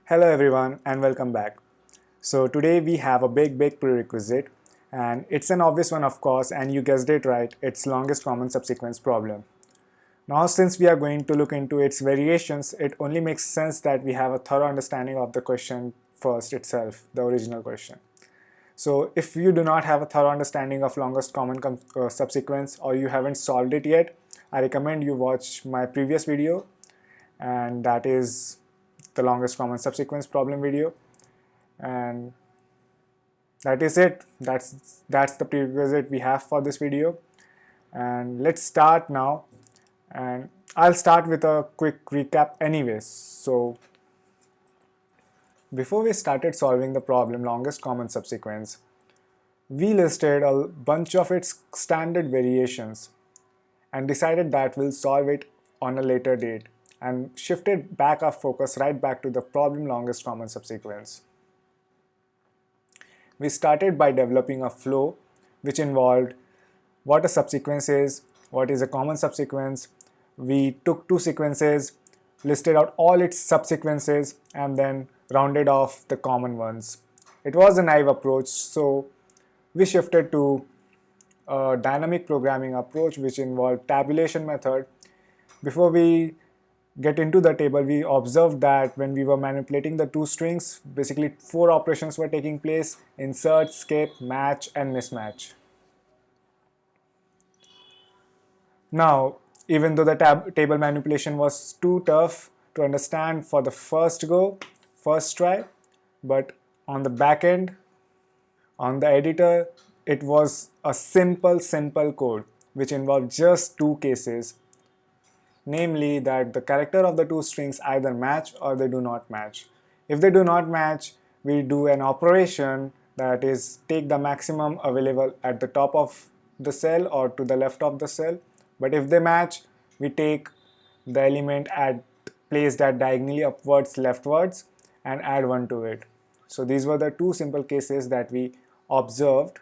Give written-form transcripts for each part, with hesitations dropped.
Hello everyone and welcome back. So today we have a big prerequisite, and it's an obvious one of course, and you guessed it right, it's longest common subsequence problem. Now since we are going to look into its variations, it only makes sense that we have a thorough understanding of the question first itself, the original question. So if you do not have a thorough understanding of longest common subsequence, or you haven't solved it yet, I recommend you watch my previous video, and that is the longest common subsequence problem video. And that is it. That's the prerequisite we have for this video, and let's start now. And I'll start with a quick recap anyways. So before we started solving the problem longest common subsequence, we listed a bunch of its standard variations and decided that we'll solve it on a later date, and shifted back our focus right back to the problem longest common subsequence. We started by developing a flow which involved what a subsequence is, what is a common subsequence. We took two sequences, listed out all its subsequences, and then rounded off the common ones. It was a naive approach, so we shifted to a dynamic programming approach which involved tabulation method. Before we get into the table, we observed that when we were manipulating the two strings, basically four operations were taking place: insert, skip, match, and mismatch. Now, even though the table manipulation was too tough to understand for the first try, but on the back end, on the editor, it was a simple code which involved just two cases, namely that the character of the two strings either match or they do not match. If they do not match, we do an operation, that is take the maximum available at the top of the cell or to the left of the cell. But if they match, we take the element placed at diagonally upwards leftwards and add one to it. So these were the two simple cases that we observed,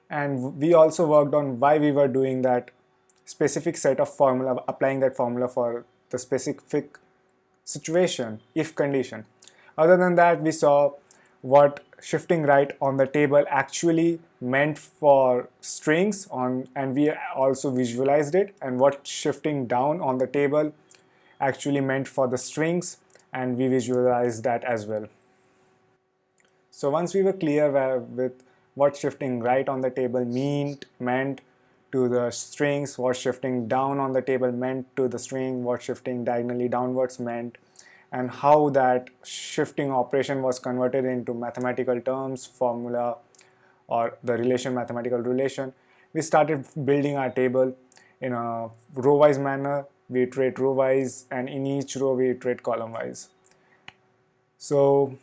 and we also worked on why we were doing that specific set of formula, applying that formula for the specific situation, if condition. Other than that, we saw what shifting right on the table actually meant for strings and we also visualized it, and what shifting down on the table actually meant for the strings, and we visualized that as well. So once we were clear with what shifting right on the table meant to the strings, what shifting down on the table meant to the string, what shifting diagonally downwards meant, and how that shifting operation was converted into mathematical terms, formula, or the mathematical relation, we started building our table in a row-wise manner. We iterate row-wise, and in each row we iterate column-wise. So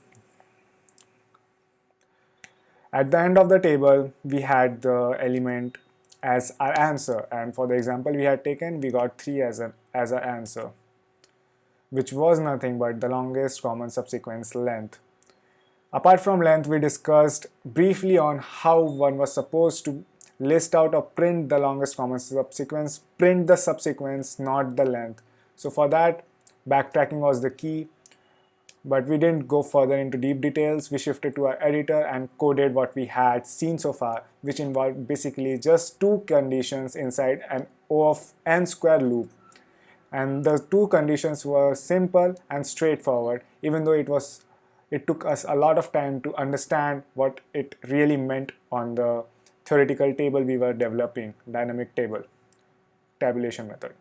at the end of the table, we had the element as our answer, and for the example we had taken, we got 3 as an answer, which was nothing but the longest common subsequence length. Apart from length, we discussed briefly on how one was supposed to list out or print the longest common subsequence, print the subsequence, not the length. So for that, backtracking was the key, but we didn't go further into deep details. We shifted to our editor and coded what we had seen so far, which involved basically just two conditions inside an O of n square loop. And the two conditions were simple and straightforward, even though it took us a lot of time to understand what it really meant on the theoretical table we were developing, dynamic table, tabulation method.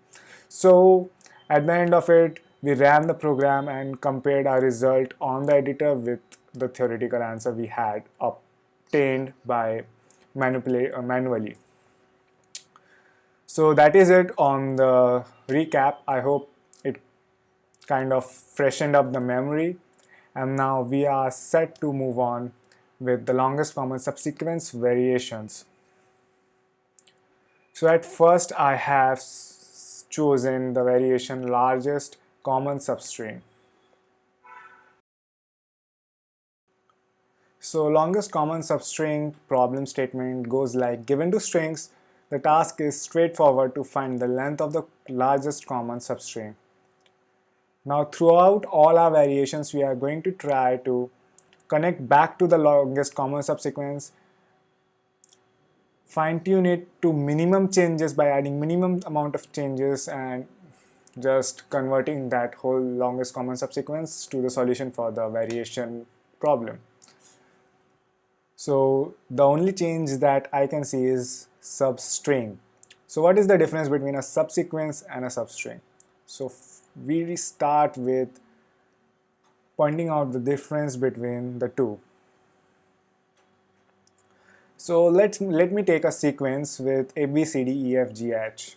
So at the end of it, we ran the program and compared our result on the editor with the theoretical answer we had obtained by manually. So that is it on the recap. I hope it kind of freshened up the memory, and now we are set to move on with the longest common subsequence variations. So at first I have chosen the variation largest common substring. So longest common substring problem statement goes like: given two strings, the task is straightforward to find the length of the largest common substring. Now throughout all our variations, we are going to try to connect back to the longest common subsequence, fine tune it to minimum changes by adding minimum amount of changes and just converting that whole longest common subsequence to the solution for the variation problem. So the only change that I can see is substring. So what is the difference between a subsequence and a substring? So we start with pointing out the difference between the two. So let me take a sequence with A, B, C, D, E, F, G, H.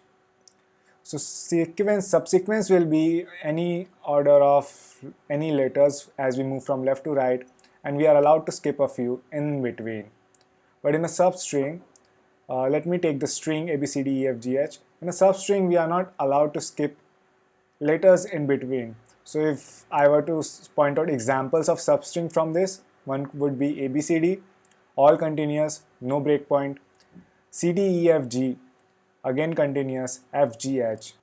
So subsequence will be any order of any letters as we move from left to right, and we are allowed to skip a few in between. But in a substring, let me take the string A, B, C, D, E, F, G, H. In a substring, we are not allowed to skip letters in between. So if I were to point out examples of substring from this, one would be A, B, C, D, all continuous, no breakpoint, C, D, E, F, G, again continuous, F, G, H.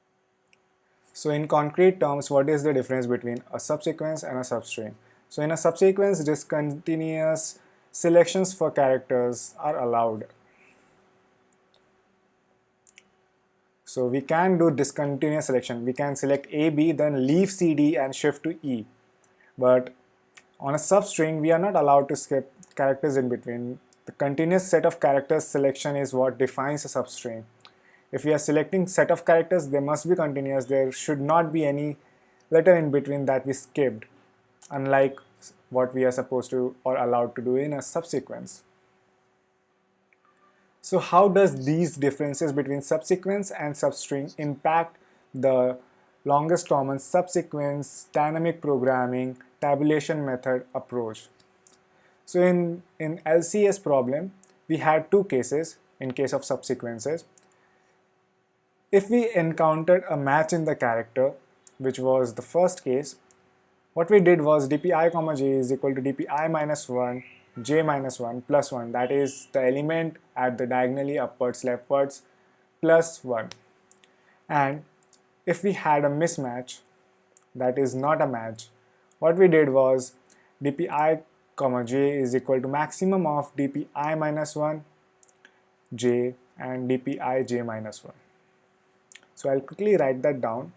So in concrete terms, what is the difference between a subsequence and a substring? So in a subsequence, discontinuous selections for characters are allowed. So we can do discontinuous selection. We can select A, B, then leave C, D and shift to E. But on a substring, we are not allowed to skip characters in between. The continuous set of characters selection is what defines a substring. If we are selecting set of characters, they must be continuous. There should not be any letter in between that we skipped, unlike what we are supposed to or allowed to do in a subsequence. So how does these differences between subsequence and substring impact the longest common subsequence dynamic programming tabulation method approach? So in LCS problem, we had two cases in case of subsequences. If we encountered a match in the character, which was the first case, what we did was dpi comma j is equal to dpi minus 1 j minus 1 plus 1, that is the element at the diagonally upwards leftwards plus 1. And if we had a mismatch, that is not a match, what we did was dpi comma j is equal to maximum of dpi minus 1 j and dpi j minus 1. So I'll quickly write that down.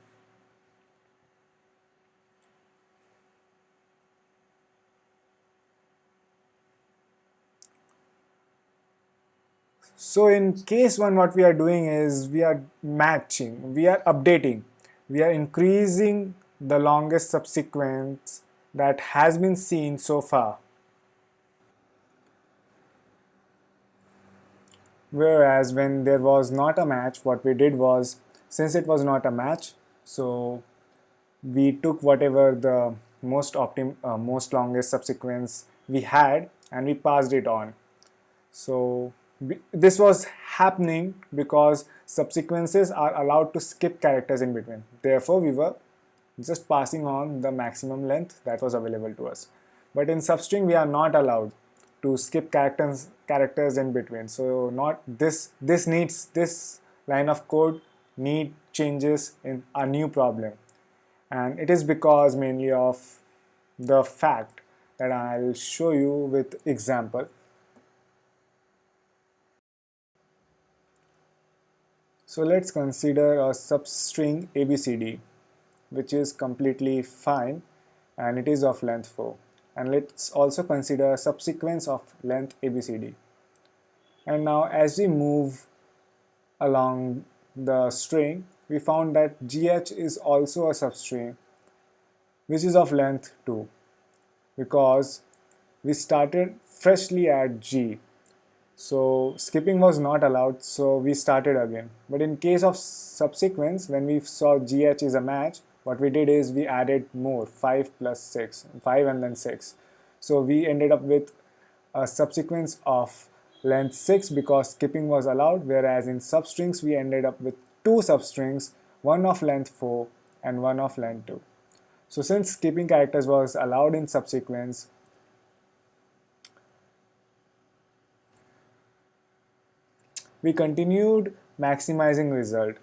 So in case 1, what we are doing is we are matching, we are updating, we are increasing the longest subsequence that has been seen so far. Whereas when there was not a match, what we did was, since it was not a match, so we took whatever the most longest subsequence we had and we passed it on. So this was happening because subsequences are allowed to skip characters in between. Therefore, we were just passing on the maximum length that was available to us. But in substring, we are not allowed to skip characters in between. So not this line of code need changes in a new problem, and it is because mainly of the fact that I'll show you with example. So let's consider a substring ABCD, which is completely fine and it is of length 4. And let's also consider a subsequence of length ABCD. And now as we move along the string, we found that GH is also a substring which is of length 2, because we started freshly at G. So skipping was not allowed, so we started again. But in case of subsequence, when we saw GH is a match, what we did is we added more, 5 plus 6, 5 and then 6. So we ended up with a subsequence of length 6 because skipping was allowed, whereas in substrings we ended up with two substrings, one of length 4 and one of length 2. So since skipping characters was allowed in subsequence, we continued maximizing result.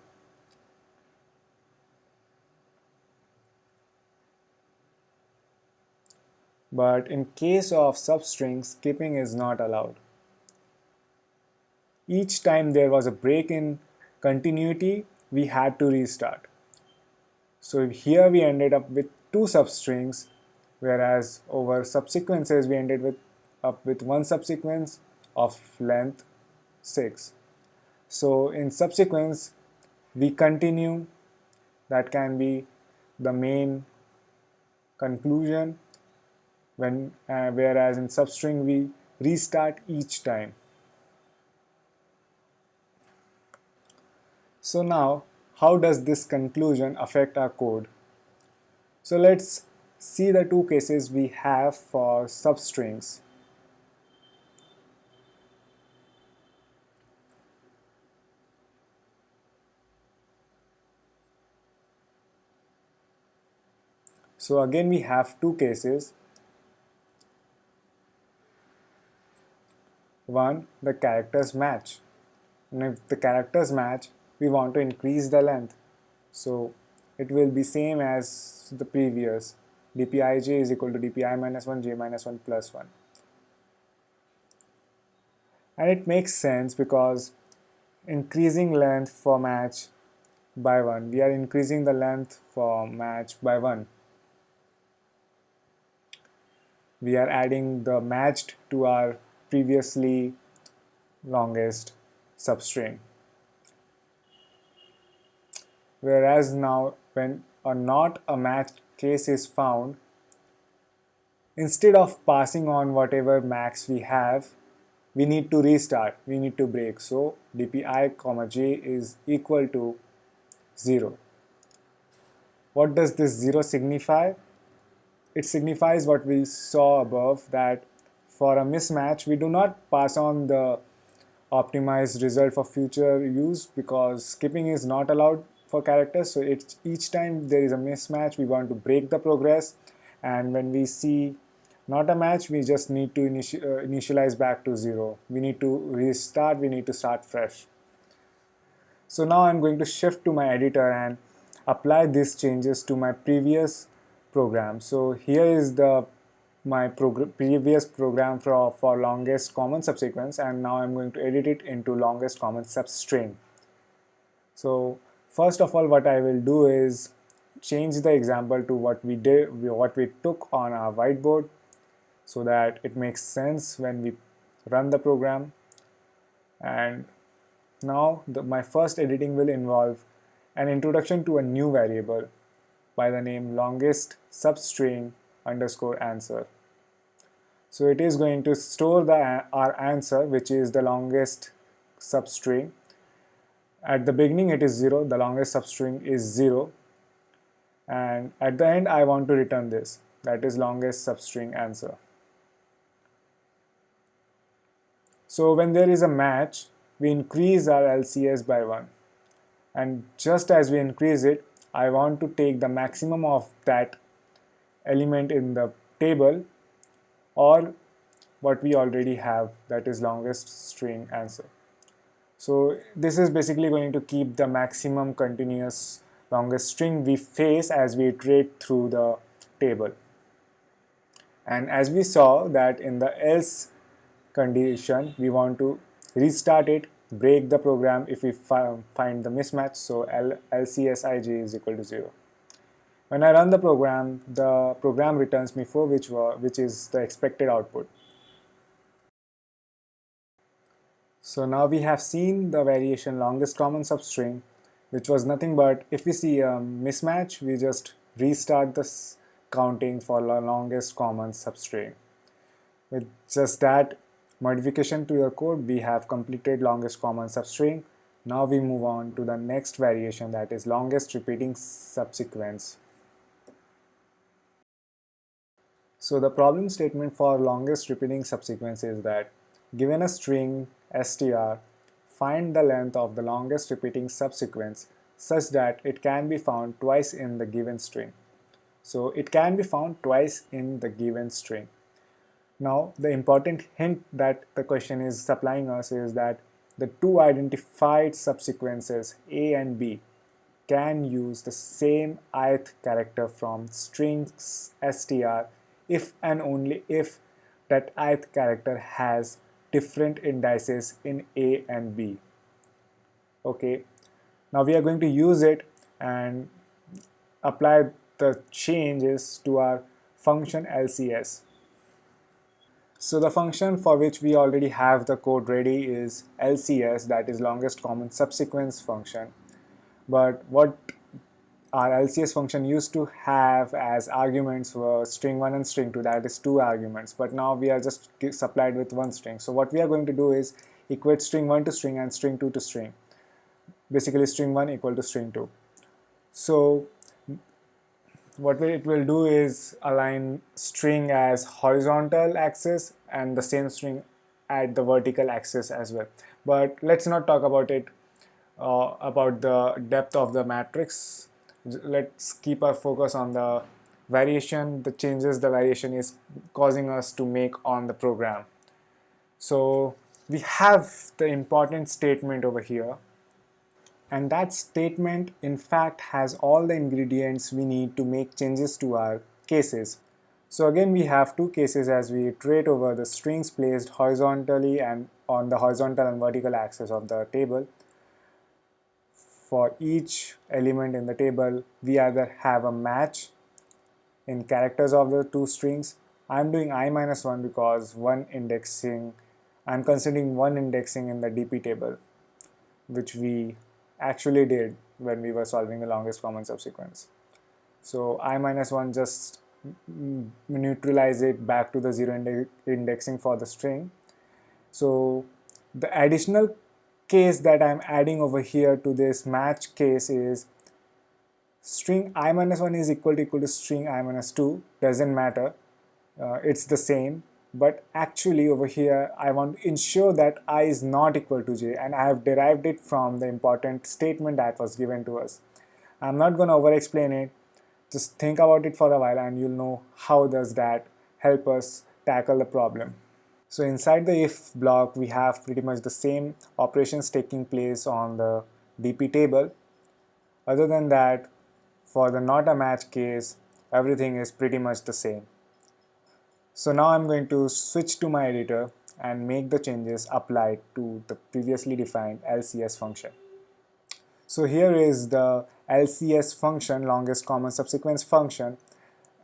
But in case of substrings, skipping is not allowed. Each time there was a break in continuity, we had to restart. So here we ended up with two substrings, whereas over subsequences we ended up with one subsequence of length 6. So in subsequence we continue, that can be the main conclusion, whereas in substring we restart each time. So now, how does this conclusion affect our code? So let's see the two cases we have for substrings. So again we have two cases. One, the characters match. And if the characters match, we want to increase the length. So it will be same as the previous. dpij is equal to dpi minus 1 j minus 1 plus 1. And it makes sense because increasing length for match by 1, we are increasing the length for match by 1. We are adding the matched to our previously longest substring. Whereas now when a not a matched case is found, instead of passing on whatever max we have, we need to restart, we need to break. So dpi comma j is equal to 0. What does this 0 signify? It signifies what we saw above, that for a mismatch we do not pass on the optimized result for future use because skipping is not allowed for characters. So it's each time there is a mismatch we want to break the progress, and when we see not a match we just need to initialize back to 0. We need to restart, we need to start fresh. So now I'm going to shift to my editor and apply these changes to my previous program. So here is the my previous program for longest common subsequence, and now I'm going to edit it into longest common substring. So first of all, what I will do is change the example to what we took on our whiteboard, so that it makes sense when we run the program. And now my first editing will involve an introduction to a new variable by the name longest substring underscore answer. So it is going to store our answer, which is the longest substring. At the beginning it is 0, the longest substring is 0, and at the end I want to return this, that is longest substring answer. So when there is a match, we increase our LCS by 1, and just as we increase it, I want to take the maximum of that element in the table or what we already have, that is longest string answer. So this is basically going to keep the maximum continuous longest string we face as we iterate through the table. And as we saw that in the else condition, we want to restart it, break the program if we find the mismatch. So LCSij is equal to 0. When I run the program returns me 4, which is the expected output. So now we have seen the variation longest common substring, which was nothing but if we see a mismatch, we just restart this counting for the longest common substring. With just that modification to your code, we have completed longest common substring. Now we move on to the next variation, that is longest repeating subsequence. So the problem statement for longest repeating subsequence is that given a string str, find the length of the longest repeating subsequence such that it can be found twice in the given string. So it can be found twice in the given string. Now the important hint that the question is supplying us is that the two identified subsequences A and B can use the same ith character from strings str if and only if that ith character has different indices in A and B. Okay, now we are going to use it and apply the changes to our function LCS. So the function for which we already have the code ready is LCS, that is longest common subsequence function. But what our LCS function used to have as arguments were string 1 and string 2, that is two arguments, but now we are just supplied with one string. So what we are going to do is equate string 1 to string and string 2 to string, basically string 1 equal to string 2. So what it will do is align string as horizontal axis and the same string at the vertical axis as well. But let's not talk about it, about the depth of the matrix. Let's keep our focus on the variation, the changes the variation is causing us to make on the program. So we have the important statement over here, and that statement in fact has all the ingredients we need to make changes to our cases. So again, we have two cases as we iterate over the strings placed horizontally and on the horizontal and vertical axis of the table. For each element in the table, we either have a match in characters of the two strings. I'm doing I-1 because I'm considering one indexing in the DP table, which we actually did when we were solving the longest common subsequence. So I-1 just neutralize it back to the zero indexing for the string. So the additional case that I'm adding over here to this match case is string I-1 is equal to string I-2, doesn't matter, it's the same. But actually over here I want to ensure that I is not equal to j, and I have derived it from the important statement that was given to us. I'm not going to over explain it, just think about it for a while and you'll know how does that help us tackle the problem. So inside the if block we have pretty much the same operations taking place on the DP table. Other than that, for the not a match case, everything is pretty much the same. So now I'm going to switch to my editor and make the changes applied to the previously defined LCS function. So here is the LCS function, longest common subsequence function,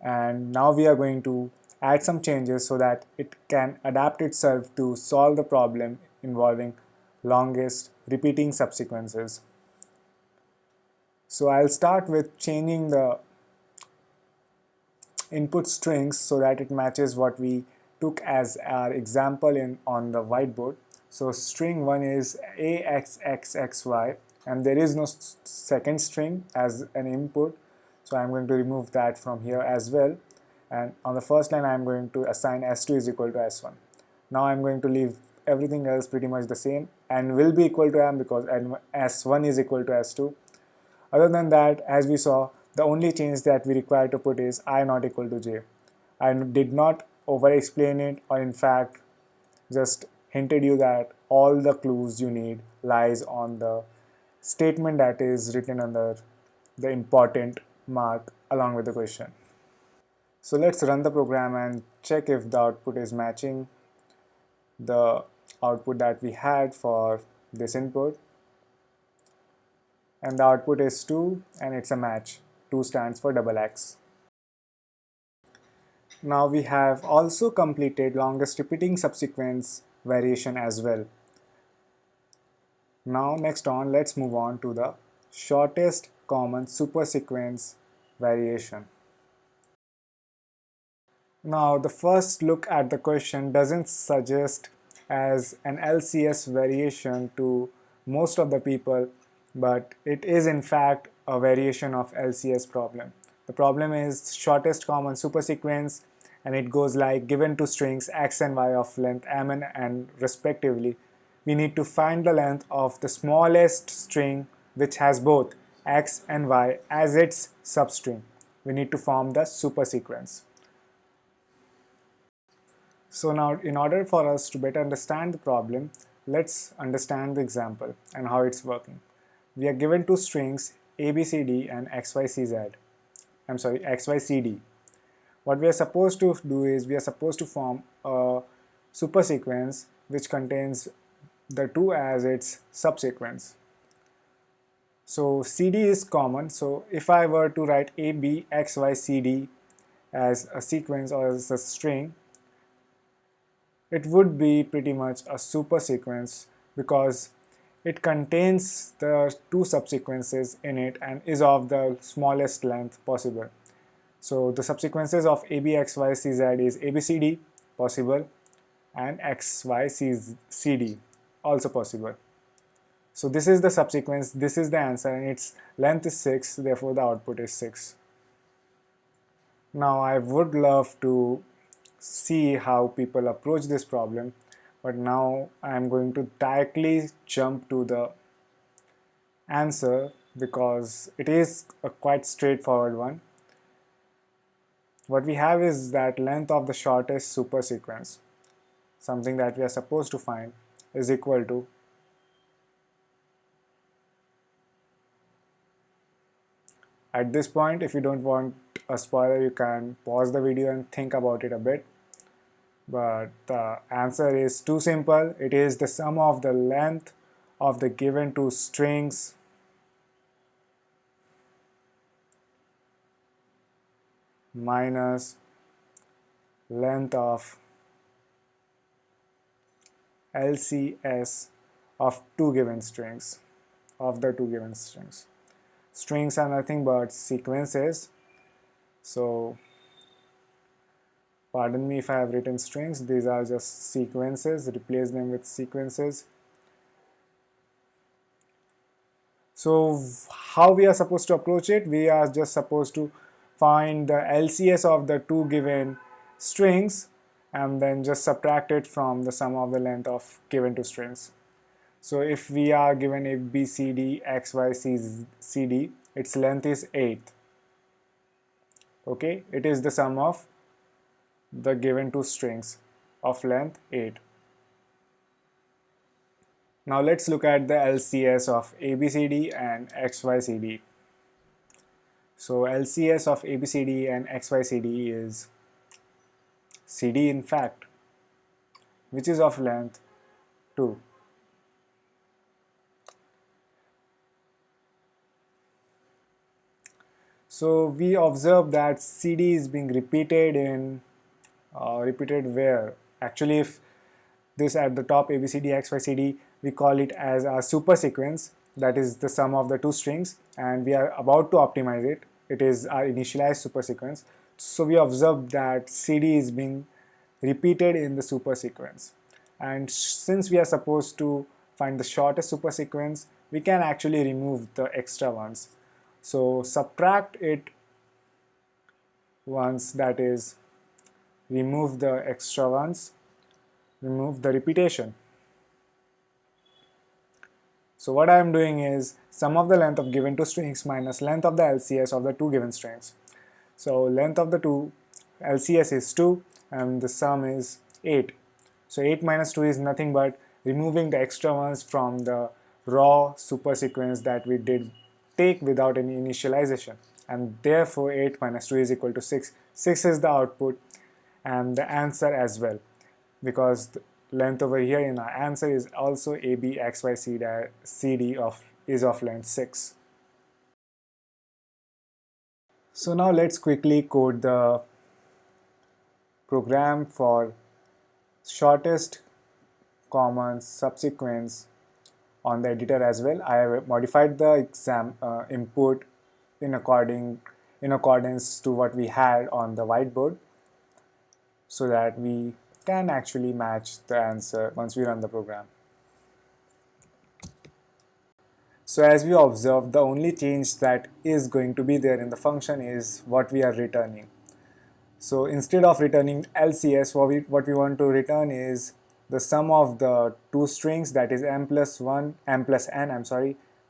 and now we are going to add some changes so that it can adapt itself to solve the problem involving longest repeating subsequences. So I'll start with changing the input strings so that it matches what we took as our example on the whiteboard. So string 1 is AXXXY, and there is no second string as an input, so I'm going to remove that from here as well. And on the first line I'm going to assign S2 is equal to S1. Now I'm going to leave everything else pretty much the same, and will be equal to M because S1 is equal to S2. Other than that, as we saw, the only change that we require to put is I not equal to j. I did not over explain it, or in fact just hinted you that all the clues you need lies on the statement that is written under the important mark along with the question. So let's run the program and check if the output is matching the output that we had for this input. And the output is 2 and it's a match. 2 stands for double X. Now we have also completed longest repeating subsequence variation as well. Now next on, let's move on to the shortest common supersequence variation. Now the first look at the question doesn't suggest as an LCS variation to most of the people, but it is in fact a variation of LCS problem. The problem is shortest common supersequence, and it goes like, given two strings x and y of length m and n respectively, we need to find the length of the smallest string which has both x and y as its substring. We need to form the supersequence. So now, in order for us to better understand the problem, let's understand the example and how it's working. We are given two strings ABCD and XYCZ. XYCD. What we are supposed to do is we are supposed to form a supersequence which contains the 2 as its subsequence. So CD is common, so if I were to write A, B, X, Y, CD as a sequence or as a string, it would be pretty much a supersequence because it contains the 2 subsequences in it and is of the smallest length possible. So the subsequences of AB, XY, CZ is ABCD possible and XY, CD also possible. So this is the subsequence, this is the answer, and its length is 6, therefore the output is 6. Now I would love to see how people approach this problem, but now I am going to directly jump to the answer because it is a quite straightforward one. What we have is that length of the shortest supersequence, something that we are supposed to find, is equal to at this point. If you don't want a spoiler, you can pause the video and think about it a bit. But the answer is too simple. It is the sum of the length of the given 2 strings minus length of LCS of 2 given strings, of the 2 given strings. Strings are nothing but sequences, so pardon me if I have written strings, these are just sequences, replace them with sequences. So how we are supposed to approach it? We are just supposed to find the LCS of the 2 given strings and then just subtract it from the sum of the length of given 2 strings. So if we are given a B, C, D, X, Y, C, D, its length is 8. Okay, it is the sum of the given 2 strings of length 8. Now let's look at the LCS of ABCD and XYCD. So LCS of ABCD and XYCD is CD in fact, which is of length 2. So we observe that CD is being repeated in repeated where? Actually, if this at the top ABCD XYCD, we call it as a supersequence, that is the sum of the 2 strings, and we are about to optimize it. It is our initialized supersequence. So we observe that CD is being repeated in the supersequence, and since we are supposed to find the shortest supersequence, we can actually remove the extra ones. So subtract it once, that is remove the extra ones, remove the repetition. So what I am doing is sum of the length of given 2 strings minus length of the LCS of the 2 given strings. So length of the 2 LCS is 2 and the sum is 8. So 8 minus 2 is nothing but removing the extra ones from the raw supersequence that we did take without any initialization, and therefore 8 minus 2 is equal to 6. 6 is the output and the answer as well, because the length over here in our answer is also AB, XY, CD is of length 6. So now let's quickly code the program for shortest common subsequence on the editor as well. I have modified the exam input in accordance to what we had on the whiteboard, so that we can actually match the answer once we run the program. So as we observe, the only change that is going to be there in the function is what we are returning. So instead of returning LCS, what we want to return is the sum of the 2 strings, that is m plus n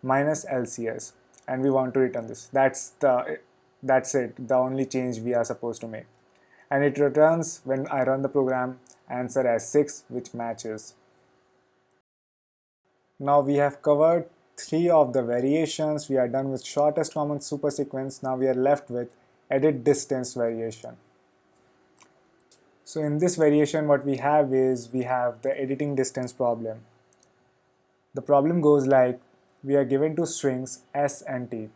minus LCS, and we want to return this. That's it, the only change we are supposed to make. And it returns, when I run the program, answer as 6, which matches. Now we have covered 3 of the variations. We are done with shortest common supersequence. Now we are left with edit distance variation. So in this variation, what we have is we have the editing distance problem. The problem goes like, we are given two strings s and t,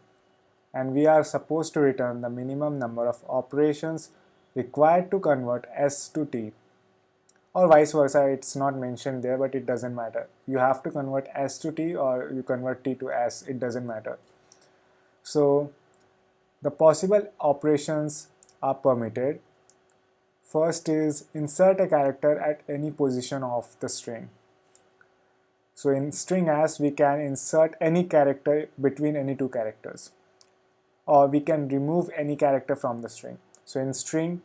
and we are supposed to return the minimum number of operations required to convert s to t, or vice versa. It's not mentioned there, but it doesn't matter. You have to convert s to t or you convert t to s, it doesn't matter. So the possible operations are permitted. First is insert a character at any position of the string. So in string as, we can insert any character between any two characters, or we can remove any character from the string. So in string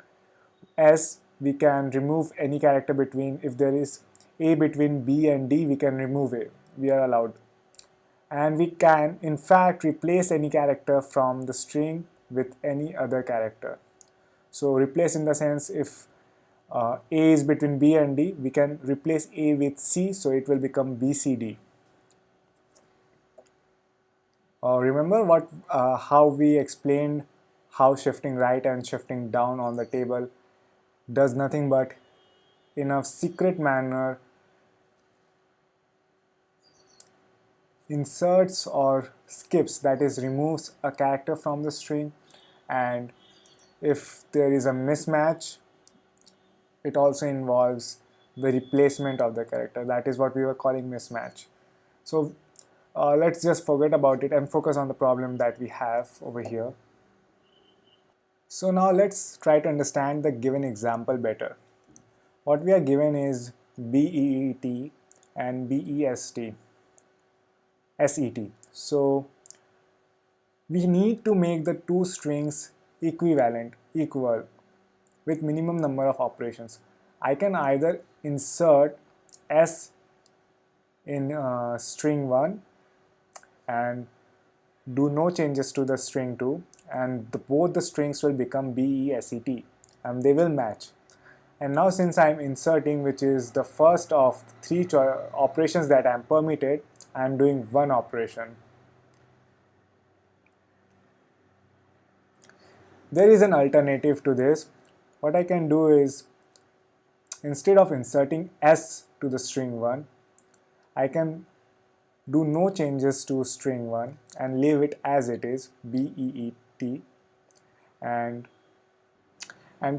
s, we can remove any character between, if there is a between b and d, we can remove a, we are allowed. And we can in fact replace any character from the string with any other character. So replace in the sense, if a is between b and d, we can replace a with c, so it will become bcd. Remember how we explained how shifting right and shifting down on the table does nothing but, in a secret manner, inserts or skips, that is removes a character from the string, and if there is a mismatch, it also involves the replacement of the character. That is what we were calling mismatch. So let's just forget about it and focus on the problem that we have over here. So now let's try to understand the given example better. What we are given is BEET and SET. So we need to make the two strings equal, with minimum number of operations. I can either insert S in string 1 and do no changes to the string 2, and both the strings will become BESET and they will match. And now since I am inserting, which is the first of three operations that I am permitted, I am doing one operation. There is an alternative to this. What I can do is, instead of inserting S to the string 1, I can do no changes to string 1 and leave it as it is, BEET, and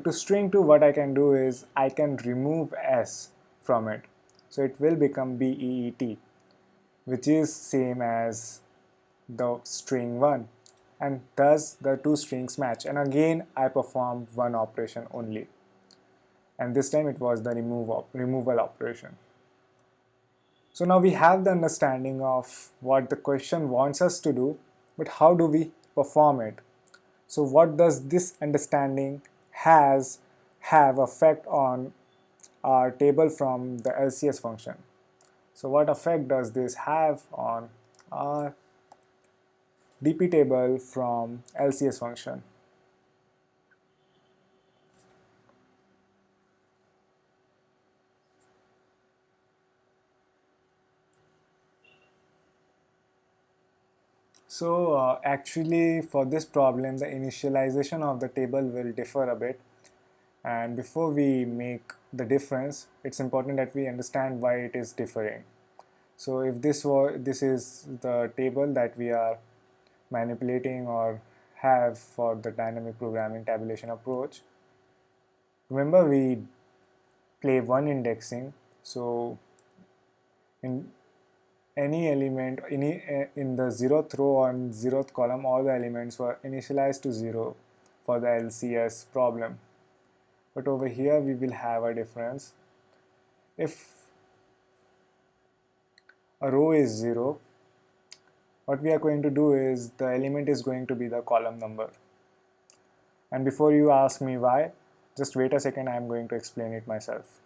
to string 2, what I can do is I can remove S from it, so it will become BEET, which is same as the string 1, and thus the two strings match, and again I performed one operation only, and this time it was the removal operation. So now we have the understanding of what the question wants us to do, but how do we perform it? So what does this understanding have effect on our table from the LCS function? So what effect does this have on our DP table from LCS function? So actually for this problem, the initialization of the table will differ a bit, and before we make the difference, it's important that we understand why it is differing. So if this is the table that we are manipulating or have for the dynamic programming tabulation approach, remember we play one indexing, so in any element in the 0th row or 0th column, all the elements were initialized to 0 for the LCS problem. But over here we will have a difference. If a row is 0, what we are going to do is the element is going to be the column number. And before you ask me why, just wait a second, I am going to explain it myself.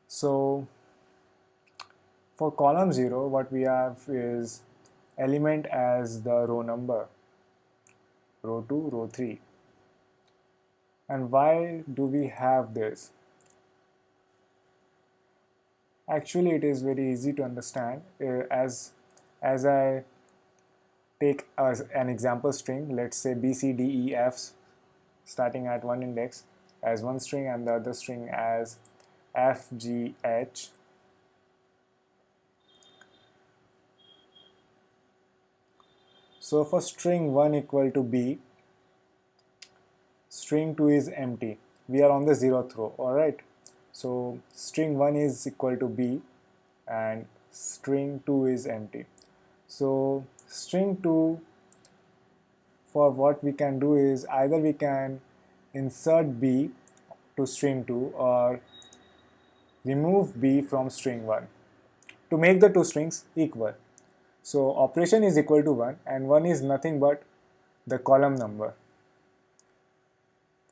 So for column 0, what we have is element as the row number, row 2, row 3. And why do we have this? Actually, it is very easy to understand. As I take as an example string, let's say B, C, D, E, F's, starting at one index, as one string and the other string as FGH. So for string 1 equal to B, string 2 is empty. We are on the 0th row, alright. So string 1 is equal to B and string 2 is empty. So string 2, for what we can do is either we can insert B to string 2 or remove B from string 1 to make the two strings equal. So operation is equal to 1 and 1 is nothing but the column number.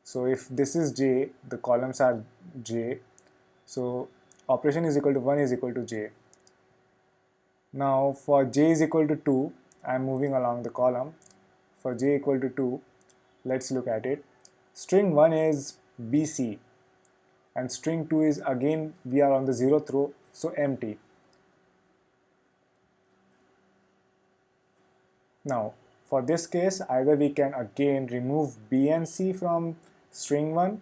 So if this is J, the columns are J, so operation is equal to 1 is equal to J. Now for J is equal to 2, I am moving along the column. For J equal to 2, let's look at it. String 1 is BC and string 2 is, again we are on the 0th row, so empty. Now for this case, either we can again remove B and C from string 1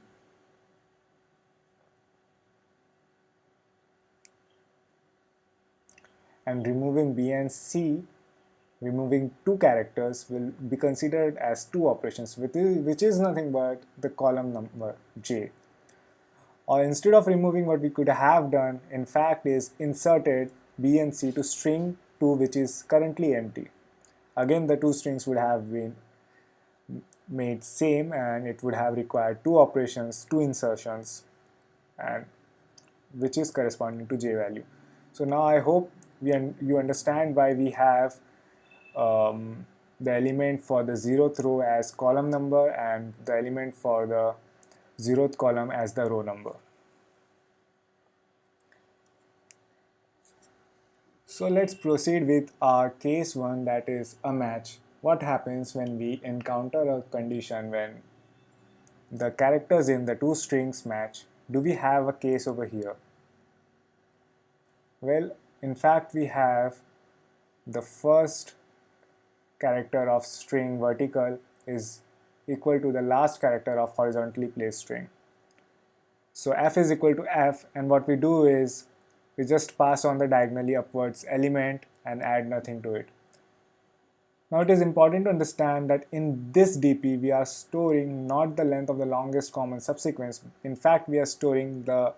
and removing B and C, removing two characters, will be considered as two operations, which is nothing but the column number J. Or instead of removing, what we could have done in fact is inserted B and C to string 2, which is currently empty. Again the two strings would have been made same and it would have required two operations, two insertions, and which is corresponding to J value. So now I hope you understand why we have the element for the 0th row as column number and the element for the 0th column as the row number. So let's proceed with our case 1, that is a match. What happens when we encounter a condition when the characters in the two strings match? Do we have a case over here? Well, in fact we have the first character of string vertical is equal to the last character of horizontally placed string. So f is equal to f, and what we do is we just pass on the diagonally upwards element and add nothing to it. Now it is important to understand that in this DP we are storing not the length of the longest common subsequence. In fact we are storing the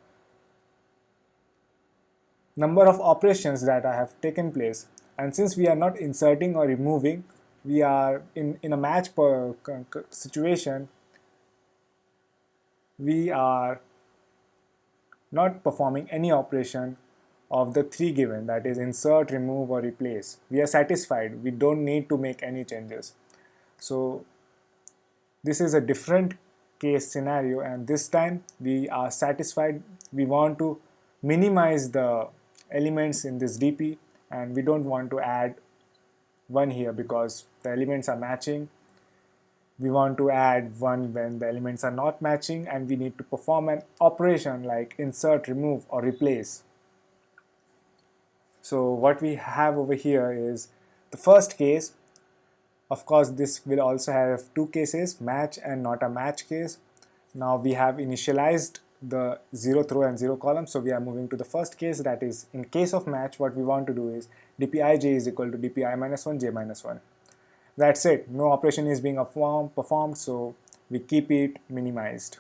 number of operations that have taken place, and since we are not inserting or removing, we are in a match situation, we are not performing any operation of the three given, that is insert, remove or replace. We are satisfied, we don't need to make any changes. So this is a different case scenario, and this time we are satisfied. We want to minimize the elements in this DP and we don't want to add one here because the elements are matching. We want to add one when the elements are not matching, and we need to perform an operation like insert, remove or replace. So what we have over here is the first case. Of course this will also have two cases, match and not a match case. Now we have initialized the 0th row and 0 column, so we are moving to the first case, that is in case of match what we want to do is dpij is equal to dpi minus 1 j minus 1. That's it, no operation is being performed, so we keep it minimized.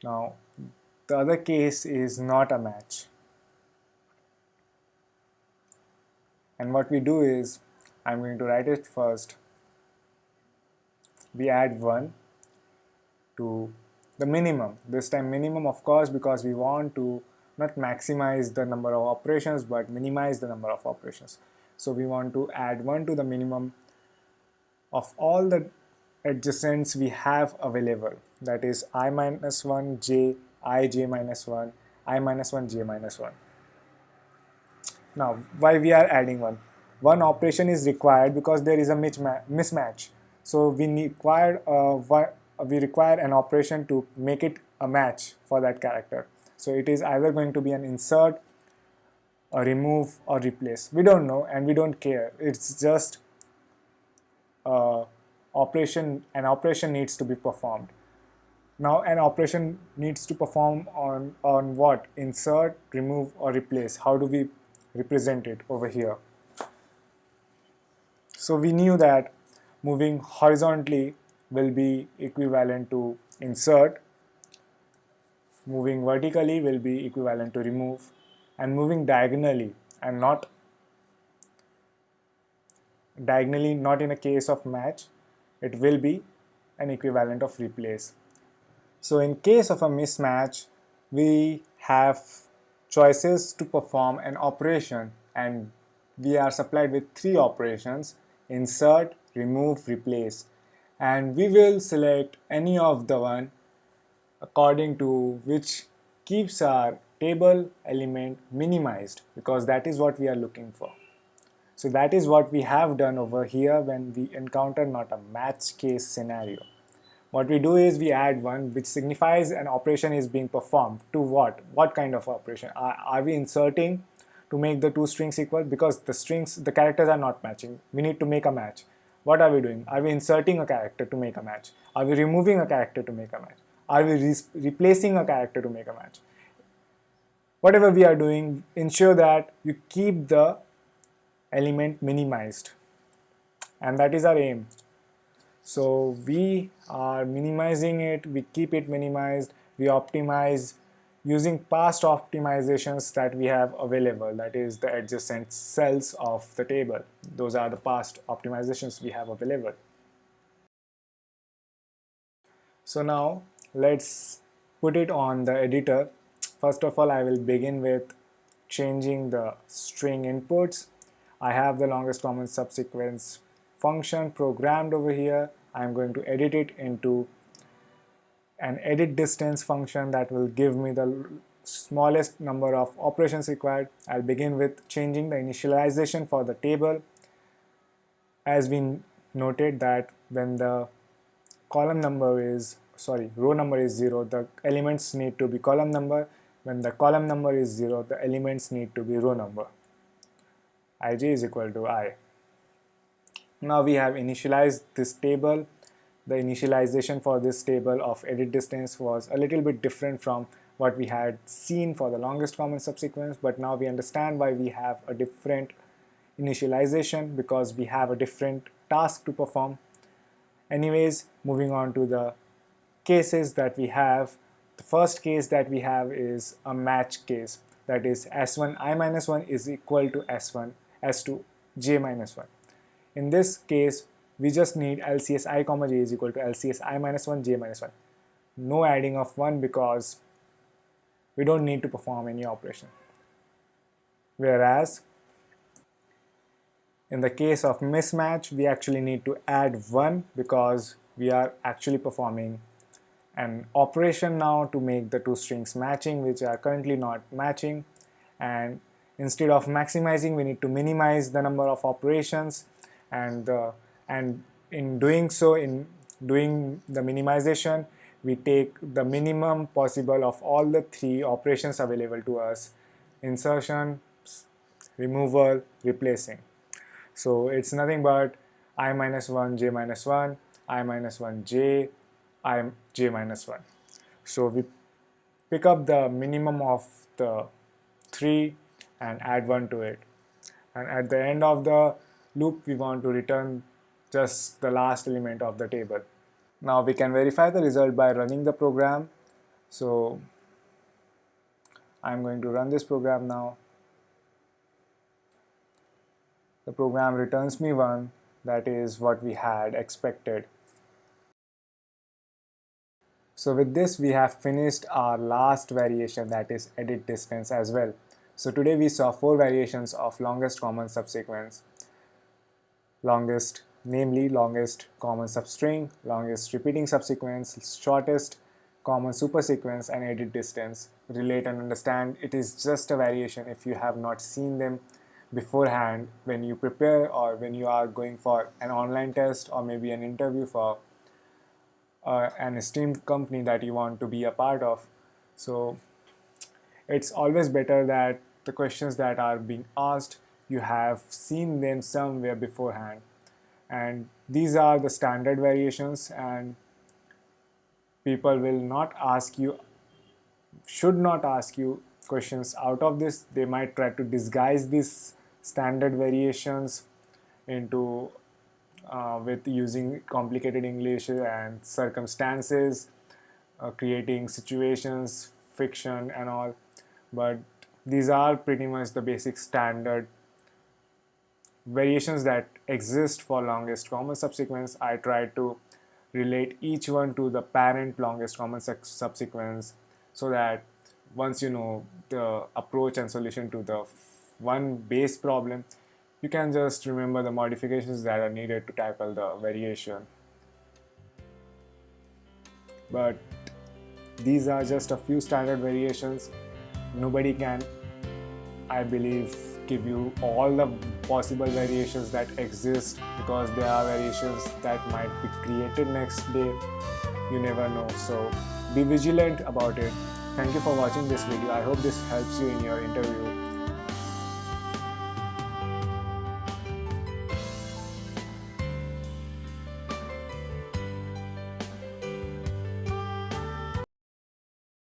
Now the other case is not a match, and what we do is, I'm going to write it first, we add 1 to the minimum, this time minimum of course because we want to not maximize the number of operations but minimize the number of operations. So we want to add 1 to the minimum of all the adjacents we have available, that is I minus 1 j, I j minus 1, I minus 1 j minus 1. Now why we are adding 1? One operation is required because there is a mismatch. So we require an operation to make it a match for that character. So it is either going to be an insert, a remove or replace. We don't know and we don't care. It's just an operation needs to be performed. Now an operation needs to perform on what? Insert, remove, or replace. How do we represent it over here? So we knew that moving horizontally will be equivalent to insert, moving vertically will be equivalent to remove, and moving diagonally not in a case of match, it will be an equivalent of replace. So in case of a mismatch, we have choices to perform an operation, and we are supplied with three operations: insert, remove, replace, and we will select any of the one according to which keeps our table element minimized, because that is what we are looking for. So that is what we have done over here when we encounter not a match case scenario. What we do is we add one which signifies an operation is being performed to what? What kind of operation? Are we inserting to make the two strings equal? Because the characters are not matching. We need to make a match. What are we doing? Are we inserting a character to make a match? Are we removing a character to make a match? Are we replacing a character to make a match? Whatever we are doing, ensure that you keep the element minimized, and that is our aim. So we are minimizing it, we keep it minimized, we optimize using past optimizations that we have available, that is the adjacent cells of the table. Those are the past optimizations we have available. So now let's put it on the editor. First of all, I will begin with changing the string inputs. I have the longest common subsequence function programmed over here. I'm going to edit it into an edit distance function that will give me the smallest number of operations required. I'll begin with changing the initialization for the table. As we noted that when the row number is 0, the elements need to be column number. When the column number is 0, the elements need to be row number. Ij is equal to I. Now we have initialized this table. The initialization for this table of edit distance was a little bit different from what we had seen for the longest common subsequence, but now we understand why we have a different initialization, because we have a different task to perform. Anyways, moving on to the cases that we have. The first case that we have is a match case, that is s1 I minus 1 is equal to s2 j minus 1. In this case, we just need LCS I comma j is equal to LCS I minus 1 j minus 1. No adding of 1 because we don't need to perform any operation. Whereas in the case of mismatch, we actually need to add 1 because we are actually performing an operation now to make the two strings matching, which are currently not matching. And instead of maximizing, we need to minimize the number of operations, and in doing so, in doing the minimization, we take the minimum possible of all the three operations available to us: insertion, removal, replacing. So it's nothing but I minus 1 j minus 1, I minus 1 j, I j minus 1. So we pick up the minimum of the 3 and add 1 to it. And at the end of the loop, we want to return just the last element of the table. Now we can verify the result by running the program. So I'm going to run this program now. The program returns me 1. That is what we had expected. So with this, we have finished our last variation, that is edit distance as well. So today we saw 4 variations of longest common subsequence. Namely longest common substring, longest repeating subsequence, shortest common supersequence, and edit distance. Relate and understand, it is just a variation if you have not seen them beforehand when you prepare or when you are going for an online test or maybe an interview for an esteemed company that you want to be a part of. So it's always better that the questions that are being asked, you have seen them somewhere beforehand. And these are the standard variations, and People will not ask you, should not ask you questions out of this. They might try to disguise these standard variations into with using complicated English and circumstances, creating situations, fiction, and all. But these are pretty much the basic standard variations that exist for longest common subsequence. I try to relate each one to the parent longest common subsequence, so that once you know the approach and solution to the one base problem, you can just remember the modifications that are needed to tackle the variation. But these are just a few standard variations. Nobody can, I believe, give you all the possible variations that exist, because there are variations that might be created next day. You never know. So be vigilant about it. Thank you for watching this video. I hope this helps you in your interview.